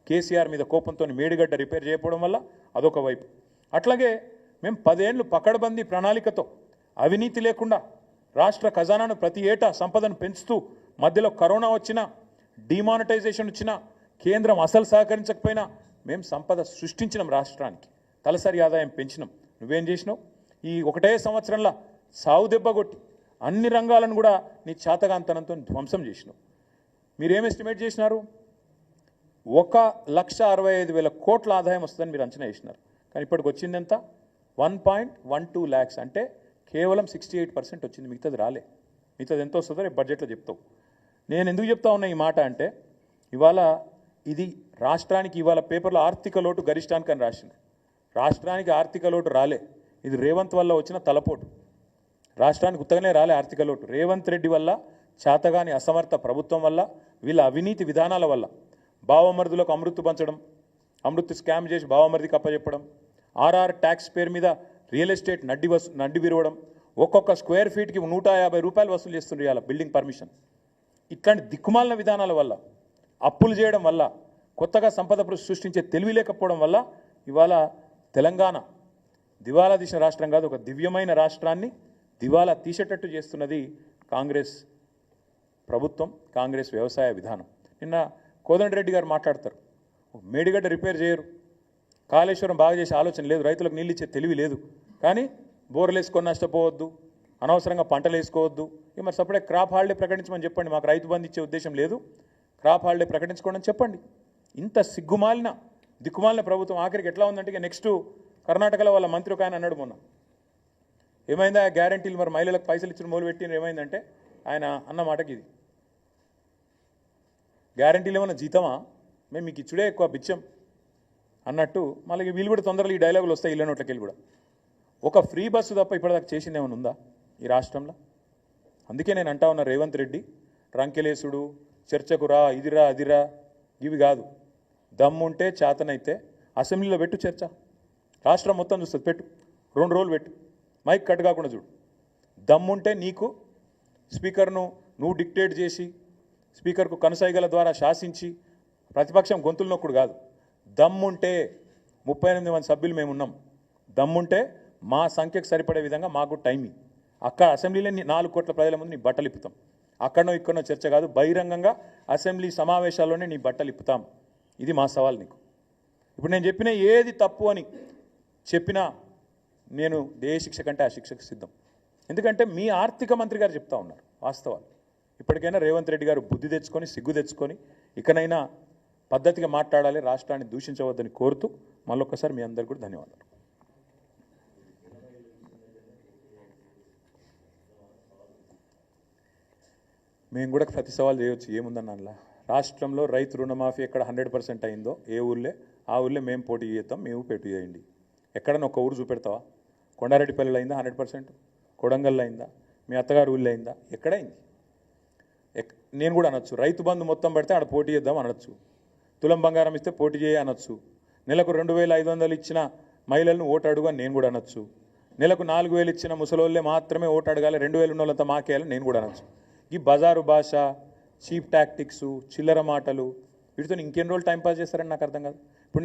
Speaker 1: కేసీఆర్ మీద కోపంతో మేడిగడ్డ రిపేర్ చేయకపోవడం వల్ల అదొక వైపు. అట్లాగే మేము 10 ఏళ్ళు పకడ్బందీ ప్రణాళికతో అవినీతి లేకుండా రాష్ట్ర ఖజానాను ప్రతి ఏటా సంపదను పెంచుతూ, మధ్యలో కరోనా వచ్చినా, డిమానిటైజేషన్ వచ్చినా, కేంద్రం అసలు సహకరించకపోయినా మేము సంపద సృష్టించినాం, రాష్ట్రానికి తలసరి ఆదాయం పెంచినాం. నువ్వేం చేసినావు? ఈ ఒకటే సంవత్సరంలో సావు దెబ్బ కొట్టి అన్ని రంగాలను కూడా నీ చేతగాంతనంతో ధ్వంసం చేసినావు. మీరేం ఎస్టిమేట్ చేసినారు? 1,65,000 కోట్ల ఆదాయం వస్తుందని మీరు అంచనా వేసినారు. కానీ ఇప్పటికి వచ్చింది ఎంత? 1.12 lakhs, అంటే కేవలం 68% వచ్చింది. మిగతాది రాలే. మిగతాది ఎంత వస్తుందో రేపు బడ్జెట్లో చెప్తావు. నేను ఎందుకు చెప్తా ఉన్నా ఈ మాట అంటే, ఇవాళ ఇది రాష్ట్రానికి ఇవాళ పేపర్లో ఆర్థిక లోటు గరిష్టానికి అని రాసింది. రాష్ట్రానికి ఆర్థిక లోటు రాలే, ఇది రేవంత్ వల్ల వచ్చిన తలపోటు. రాష్ట్రానికి ఉత్తగానే రాలే ఆర్థిక లోటు. రేవంత్ రెడ్డి వల్ల, చేతగాని అసమర్థ ప్రభుత్వం వల్ల, వీళ్ళ అవినీతి విధానాల వల్ల, బావమరుదులకు అమృత్ పంచడం, అమృత్ స్కామ్ చేసి బావమరిదికి అప్పచెప్పడం, RR ట్యాక్స్ పేరు మీద రియల్ ఎస్టేట్ నడ్డి విరవడం, ఒక్కొక్క స్క్వేర్ ఫీట్కి 150 రూపాయలు వసూలు చేస్తుండ్రు ఇవాళ బిల్డింగ్ పర్మిషన్. ఇట్లాంటి దిక్కుమాలిన విధానాల వల్ల, అప్పులు చేయడం వల్ల, కొత్తగా సంపద సృష్టించే తెలివి లేకపోవడం వల్ల ఇవాళ తెలంగాణ దివాలా తీసిన రాష్ట్రం కాదు, ఒక దివ్యమైన రాష్ట్రాన్ని దివాలా తీసేటట్టు చేస్తున్నది కాంగ్రెస్ ప్రభుత్వం, కాంగ్రెస్ వ్యవసాయ విధానం. నిన్న కోదండరెడ్డి గారు మాట్లాడతారు, మేడిగడ్డ రిపేర్ చేయరు, కాళేశ్వరం బాగా చేసే ఆలోచన లేదు, రైతులకు నీళ్ళు ఇచ్చే తెలివి లేదు, కానీ బోర్లు వేసుకొని నష్టపోవద్దు, అనవసరంగా పంటలు వేసుకోవద్దు. మరి సపరేట్ క్రాప్ హాలిడే ప్రకటించమని చెప్పండి, మాకు రైతు బంధు ఇచ్చే ఉద్దేశం లేదు, క్రాప్ హాలిడే ప్రకటించుకోండి అని చెప్పండి. ఇంత సిగ్గుమాలిన దిక్కుమాలిన ప్రభుత్వం ఆఖరికి ఎట్లా ఉందంటే, ఇక నెక్స్ట్ కర్ణాటకలో వాళ్ళ మంత్రి ఒక ఆయన అన్నాడు మొన్న, ఏమైందా గ్యారంటీలు మరి మహిళలకు పైసలు ఇచ్చిన మొదలుపెట్టిన ఏమైందంటే ఆయన అన్న మాటకి ఇది, గ్యారంటీలు ఏమన్నా జీతమా, మేము మీకు ఇచ్చుడే ఎక్కువ బిచ్చం అన్నట్టు. మళ్ళీ వీళ్ళు కూడా తొందరగా ఈ డైలాగులు వస్తాయి ఇళ్ళ నోట్లకి వెళ్ళి కూడా. ఒక ఫ్రీ బస్సు తప్ప ఇప్పటిదాకా చేసింది ఏమైనా ఉందా ఈ రాష్ట్రంలో? అందుకే నేను అంటా ఉన్నా, రేవంత్ రెడ్డి రంకెలేసుడు, చర్చకురా, ఇదిరా అదిరా ఇవి కాదు, దమ్ముంటే చేతనైతే అసెంబ్లీలో పెట్టు చర్చ, రాష్ట్రం మొత్తం చూస్తుంది, పెట్టు 2 రోజులు పెట్టు, మైక్ కట్ కాకుండా చూడు. దమ్ముంటే నీకు స్పీకర్ను నువ్వు డిక్టేట్ చేసి స్పీకర్కు కనుసైగల ద్వారా శాసించి ప్రతిపక్షం గొంతులు నొక్కుడు కాదు. దమ్ముంటే 38 మంది సభ్యులు మేమున్నాం, దమ్ముంటే మా సంఖ్యకు సరిపడే విధంగా మాకు టైమింగ్ అక్కడ అసెంబ్లీలో 4 కోట్ల ప్రజల ముందు నీ బట్టలు ఇప్పుతాం. అక్కడనో ఇక్కడనో చర్చ కాదు, బహిరంగంగా అసెంబ్లీ సమావేశాల్లోనే నీ బట్టలు ఇప్పుతాం. ఇది మా సవాల్ నీకు. ఇప్పుడు నేను చెప్పిన ఏది తప్పు అని చెప్పినా నేను ఏ శిక్ష కంటే ఆ శిక్షకు సిద్ధం. ఎందుకంటే మీ ఆర్థిక మంత్రి గారు చెప్తా ఉన్నారు వాస్తవాలు. ఇప్పటికైనా రేవంత్ రెడ్డి గారు బుద్ధి తెచ్చుకొని, సిగ్గు తెచ్చుకొని ఇకనైనా పద్ధతిగా మాట్లాడాలి, రాష్ట్రాన్ని దూషించవద్దని కోరుతూ మళ్ళొక్కసారి మీ అందరికీ కూడా ధన్యవాదాలు. మేము కూడా ప్రతి సవాల్ చేయవచ్చు, ఏముందన్న అందులో. రాష్ట్రంలో రైతు రుణమాఫీ ఎక్కడ 100% అయిందో ఏ ఊళ్ళే ఆ ఊళ్ళే మేము పోటీ చేస్తాం, మేము పోటీ చేయండి. ఎక్కడన్నా ఒక ఊరు చూపెడతావా? కొండారెడ్డిపల్లిలో అయిందా 100%? కొడంగల్లో అయిందా? మీ అత్తగారు ఊళ్ళో అయిందా? ఎక్కడైంది? నేను కూడా అనొచ్చు, రైతు బంధు మొత్తం పడితే ఆడ పోటీ చేద్దాం అనొచ్చు, తులం బంగారం ఇస్తే పోటీ చేయ అనొచ్చు, నెలకు 2500 ఇచ్చిన మహిళలను ఓటు అడుగు అని నేను కూడా అనొచ్చు, నెలకు 4000 ఇచ్చిన ముసలోళ్ళే మాత్రమే ఓటు అడగాలి, 2000 ఉన్నోళ్ళంతా మాకేయాలని నేను కూడా అనొచ్చు. ఈ బజారు భాష, చీప్ టాక్టిక్స్, చిల్లర మాటలు, వీటితో ఇంకెన్ని రోజులు టైంపాస్ చేస్తారని నాకు అర్థం కాదు. ఇప్పుడు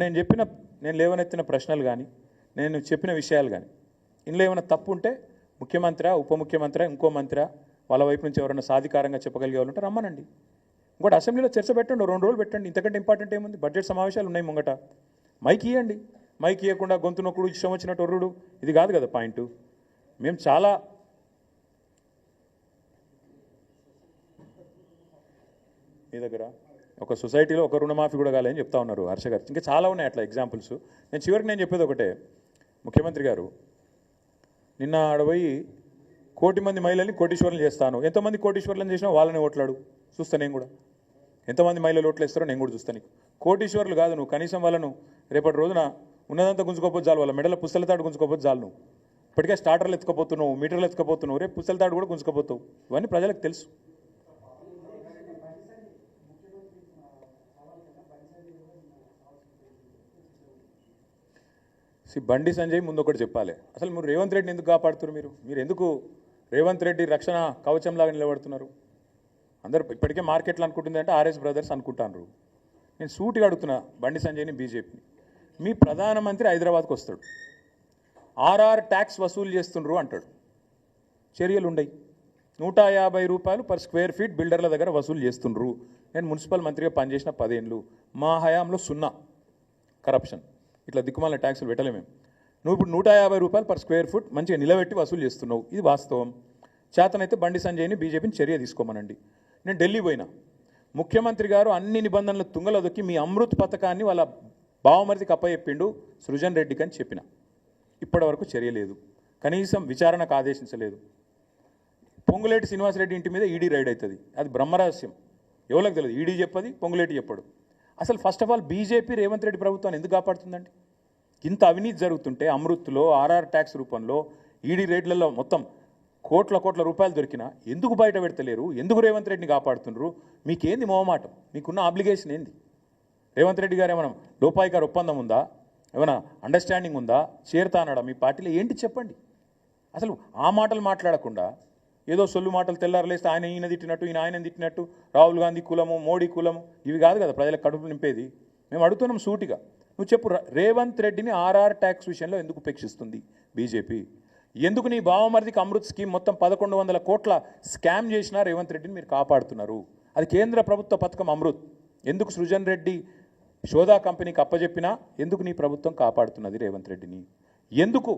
Speaker 1: నేను లేవనెత్తిన ప్రశ్నలు కానీ, నేను చెప్పిన విషయాలు కానీ ఇందులో ఏమైనా తప్పు ఉంటే ముఖ్యమంత్రి, ఉప ముఖ్యమంత్రి, ఇంకో మంత్రి వాళ్ళ వైపు నుంచి ఎవరైనా సాధికారంగా చెప్పగలిగే వాళ్ళు ఉంటే రమ్మనండి. ఇంకోటి అసెంబ్లీలో చర్చ పెట్టండి, 2 రోజులు పెట్టండి. ఇంతకంటే ఇంపార్టెంట్ ఏముంది? బడ్జెట్ సమావేశాలు ఉన్నాయి ముంగట, మైక్ ఇవ్వండి. మైక్ ఇవ్వకుండా గొంతు నొక్కుడు, ఇష్టం వచ్చినట్టు ఒర్రుడు, ఇది కాదు కదా పాయింట్. మేము చాలా మీ దగ్గర ఒక సొసైటీలో ఒక రుణమాఫీ కూడా కాలేదని చెప్తా ఉన్నారు హర్ష గారు. ఇంకా చాలా ఉన్నాయి అట్లా ఎగ్జాంపుల్స్. నేను చెప్పేది ఒకటే, ముఖ్యమంత్రి గారు నిన్న ఆడపోయి 1 కోటి మంది మహిళల్ని కోటీశ్వరులు చేస్తాను, ఎంతమంది కోటీశ్వరులను చేసినా వాళ్ళని ఓట్లాడు చూస్తా, నేను కూడా ఎంతమంది మహిళలు ఓట్లు వేస్తారో నేను కూడా చూస్తాను. నీకు కోటీశ్వరులు కాదు, నువ్వు కనీసం వాళ్ళను రేపటి రోజున ఉన్నదంతా గుంజుకోపోతే చాలు, వాళ్ళ మెడల పుస్తల తాడు గుంజుకోపోతే చాలు. నువ్వు ఇప్పటికే స్టార్టర్లు ఎత్తుకపోతున్నావు, మీటర్లు ఎత్తుకపోతున్నావు, రేపు పుస్తల తాడు కూడా గుంజుకోపోతావు. ఇవన్నీ ప్రజలకు తెలుసు. బండి సంజయ్ ముందు ఒకటి చెప్పాలి, అసలు మీరు రేవంత్ రెడ్డిని ఎందుకు కాపాడుతున్నారు? మీరు ఎందుకు రేవంత్ రెడ్డి రక్షణ కవచంలాగా నిలబడుతున్నారు? అందరు ఇప్పటికే మార్కెట్లో అనుకుంటుంది అంటే ఆర్ఎస్ బ్రదర్స్ అనుకుంటారు. నేను సూటిగా అడుగుతున్నా బండి సంజయ్ని, బీజేపీని, మీ ప్రధానమంత్రి హైదరాబాద్కి వస్తాడు, ఆర్ఆర్ ట్యాక్స్ వసూలు చేస్తుండ్రు అంటాడు, చర్యలు ఉండయి, 150 రూపాయలు పర్ స్క్వేర్ ఫీట్ బిల్డర్ల దగ్గర వసూలు చేస్తుండ్రు. నేను మున్సిపల్ మంత్రిగా పనిచేసిన 10 ఏళ్ళు, మా హయాంలో 0 కరప్షన్, ఇట్లా దిక్కుమాలిన ట్యాక్సులు పెట్టలేము మేము. నువ్వు ఇప్పుడు 150 రూపాయలు పర్ స్క్వేర్ ఫుట్ మంచిగా నిలబెట్టి వసూలు చేస్తున్నావు, ఇది వాస్తవం. చేతనైతే బండి సంజయ్ని, బీజేపీని చర్య తీసుకోమనండి. నేను ఢిల్లీ పోయినా, ముఖ్యమంత్రి గారు అన్ని నిబంధనలు తుంగలో దొక్కి మీ అమృత్ పథకాన్ని వాళ్ళ బావమరిదికి అప్పచెప్పిండు సృజన్ రెడ్డికి అని చెప్పిన, ఇప్పటి వరకు చర్య లేదు, కనీసం విచారణకు ఆదేశించలేదు. పొంగులేటి శ్రీనివాసరెడ్డి ఇంటి మీద ఈడీ రైడ్ అవుతుంది, అది బ్రహ్మరహస్యం, ఎవరికి తెలియదు, ఈడీ చెప్పది, పొంగులేటి చెప్పడు. అసలు first of all BJP Revanth Reddy ప్రభుత్వాన్ని ఎందుకు కాపాడుతుందండి? ఇంత అవినీతి జరుగుతుంటే అమృత్లో, ఆర్ఆర్ ట్యాక్స్ రూపంలో, ఈడీ రేట్లలో మొత్తం కోట్ల రూపాయలు దొరికినా ఎందుకు బయట పెడతలేరు? ఎందుకు రేవంత్ రెడ్డిని కాపాడుతున్నారు? మీకేంది మొహమాటం? మీకున్న ఆబ్లిగేషన్ ఏంది? రేవంత్ రెడ్డి గారు ఏమైనా లోపాయికారు ఒప్పందం ఉందా? ఏమైనా అండర్స్టాండింగ్ ఉందా? చేరుతా అన్నాడా మీ పార్టీలో? ఏంటి చెప్పండి. అసలు ఆ మాటలు మాట్లాడకుండా ఏదో సొల్లు మాటలు తెల్లారలేస్తే ఆయన ఈయన తిట్టినట్టు, ఈయన ఆయన తిట్టినట్టు, రాహుల్ గాంధీ కులము, మోడీ కులము, ఇవి కాదు కదా ప్రజలకు కడుపు నింపేది. మేము అడుగుతున్నాం సూటిగా, నువ్వు చెప్పు, రేవంత్ రెడ్డిని ఆర్ఆర్ ట్యాక్స్ విషయంలో ఎందుకు ఉపేక్షిస్తుంది బీజేపీ. ఎందుకు నీ బావమరిదికి అమృత్ స్కీమ్ మొత్తం 1100 కోట్ల స్కామ్ చేసినా రేవంత్ రెడ్డిని మీరు కాపాడుతున్నారు? అది కేంద్ర ప్రభుత్వ పథకం అమృత్. ఎందుకు సృజన్ రెడ్డి షోదా కంపెనీకి అప్పజెప్పినా ఎందుకు నీ ప్రభుత్వం కాపాడుతున్నది రేవంత్ రెడ్డిని? ఎందుకు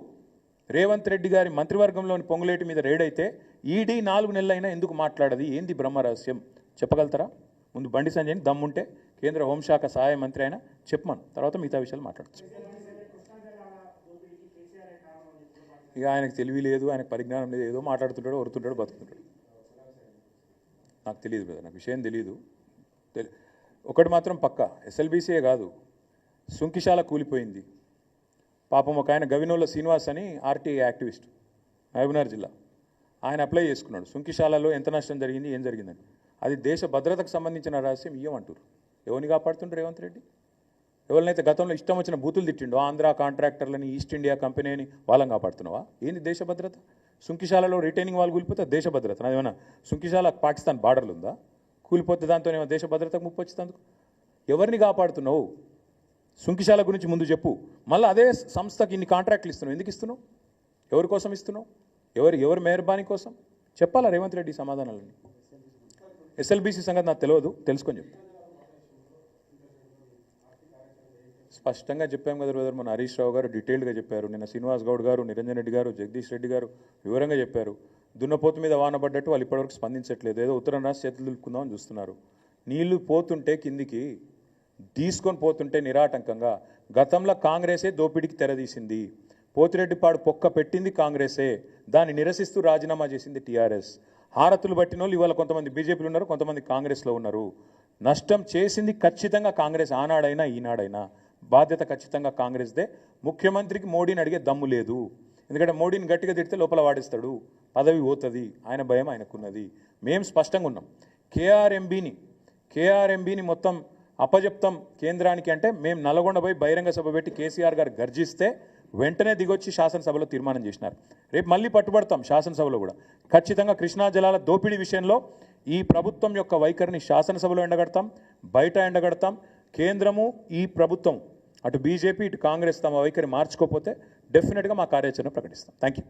Speaker 1: రేవంత్ రెడ్డి గారి మంత్రివర్గంలోని పొంగులేటి మీద రేడైతే ఈడీ 4 నెలలైనా ఎందుకు మాట్లాడది? ఏంది బ్రహ్మరహస్యం చెప్పగలుగుతారా? ముందు బండి సంజయ్ని దమ్ముంటే కేంద్ర హోంశాఖ సహాయ మంత్రి అయినా చెప్పమను, తర్వాత మిగతా విషయాలు మాట్లాడచ్చు. ఇక ఆయనకు తెలివి లేదు, ఆయనకు పరిజ్ఞానం లేదు, ఏదో మాట్లాడుతుంటాడు, వరుతుంటాడు, బతుకుతుంటాడు. నాకు తెలియదు కదా, నాకు విషయం తెలియదు. ఒకటి మాత్రం పక్క, ఎస్ఎల్బీసీయే కాదు, సుంకిశాల కూలిపోయింది. పాపం ఒక ఆయన గవినోళ్ళ శ్రీనివాస్ అని ఆర్టీఐ యాక్టివిస్ట్, మహబూబ్నగర్ జిల్లా, ఆయన అప్లై చేసుకున్నాడు. సుంకిశాలలో ఎంత నష్టం జరిగింది, ఏం జరిగిందని. అది దేశ భద్రతకు సంబంధించిన రహస్యం ఇయ్యమంటారు. ఎవరిని కాపాడుతుంటారు రేవంత్ రెడ్డి? ఎవరినైతే గతంలో ఇష్టం వచ్చిన బూతులు తిట్టిండో, ఆంధ్ర కాంట్రాక్టర్లని, ఈస్ట్ ఇండియా కంపెనీ అని వాళ్ళని కాపాడుతున్నావా? ఏంది దేశ భద్రత? సుంకిశాలలో రిటైనింగ్ వాళ్ళు కూలిపోతే దేశ భద్రత అదేమన్నా? సుంకిశాల పాకిస్తాన్ బార్డర్లు ఉందా? కూలిపోతే దాంతో ఏమో దేశ భద్రతకు ముప్పు వచ్చేందుకు ఎవరిని కాపాడుతున్నావు? సుంకిశాల గురించి ముందు చెప్పు. మళ్ళీ అదే సంస్థకి ఇన్ని కాంట్రాక్ట్లు ఇస్తున్నావు, ఎందుకు ఇస్తున్నావు? ఎవరి కోసం ఇస్తున్నావు? ఎవరి మెహర్బానీ కోసం? చెప్పాలా రేవంత్ రెడ్డి సమాధానాలని? ఎస్ఎల్బీసీ సంగతి నాకు తెలియదు, తెలుసుకొని చెప్పు. స్పష్టంగా చెప్పాం కదా బ్రదర్, మన హరీష్ రావు గారు డీటెయిల్డ్గా చెప్పారు, నిన్న శ్రీనివాస్ గౌడ్ గారు, నిరంజన్ రెడ్డి గారు, జగదీష్ రెడ్డి గారు వివరంగా చెప్పారు. దున్నపోతు మీద వాన పడ్డట్టు వాళ్ళు ఇప్పటివరకు స్పందించట్లేదు, ఏదో ఉత్తరం రాసి చేతులు దులుపుకుందామని చూస్తున్నారు. నీళ్లు పోతుంటే కిందికి తీసుకొని పోతుంటే నిరాటంకంగా, గతంలో కాంగ్రెసే దోపిడీకి తెరదీసింది, పోతిరెడ్డిపాడు పొక్క పెట్టింది కాంగ్రెసే, దాన్ని నిరసిస్తూ రాజీనామా చేసింది టీఆర్ఎస్. హారతులు పట్టిన వాళ్ళు ఇవాళ కొంతమంది బీజేపీలో ఉన్నారు, కొంతమంది కాంగ్రెస్లో ఉన్నారు. నష్టం చేసింది ఖచ్చితంగా కాంగ్రెస్, ఆనాడైనా ఈనాడైనా బాధ్యత ఖచ్చితంగా కాంగ్రెస్దే. ముఖ్యమంత్రికి మోడీని అడిగే దమ్ము లేదు, ఎందుకంటే మోడీని గట్టిగా తిడితే లోపల వాడిస్తాడు, పదవి పోతుంది, ఆయన భయం ఆయనకున్నది. మేము స్పష్టంగా ఉన్నాం. కేఆర్ఎంబీని మొత్తం అప్పజెప్తాం కేంద్రానికి అంటే మేము నల్గొండ పోయి బహిరంగ సభ పెట్టి కేసీఆర్ గారు గర్జిస్తే వెంటనే దిగొచ్చి శాసనసభలో తీర్మానం చేసినారు. రేపు మళ్ళీ పట్టుబడతాం శాసనసభలో కూడా. ఖచ్చితంగా కృష్ణా జలాల దోపిడీ విషయంలో ఈ ప్రభుత్వం యొక్క వైఖరిని శాసనసభలో ఎండగడతాం, బయట ఎండగడతాం. కేంద్రము, ఈ ప్రభుత్వం, అటు బీజేపీ ఇటు కాంగ్రెస్ తమ వైఖరి మార్చుకోకపోతే డెఫినెట్గా మా కార్యాచరణ ప్రకటిస్తాం. Thank you.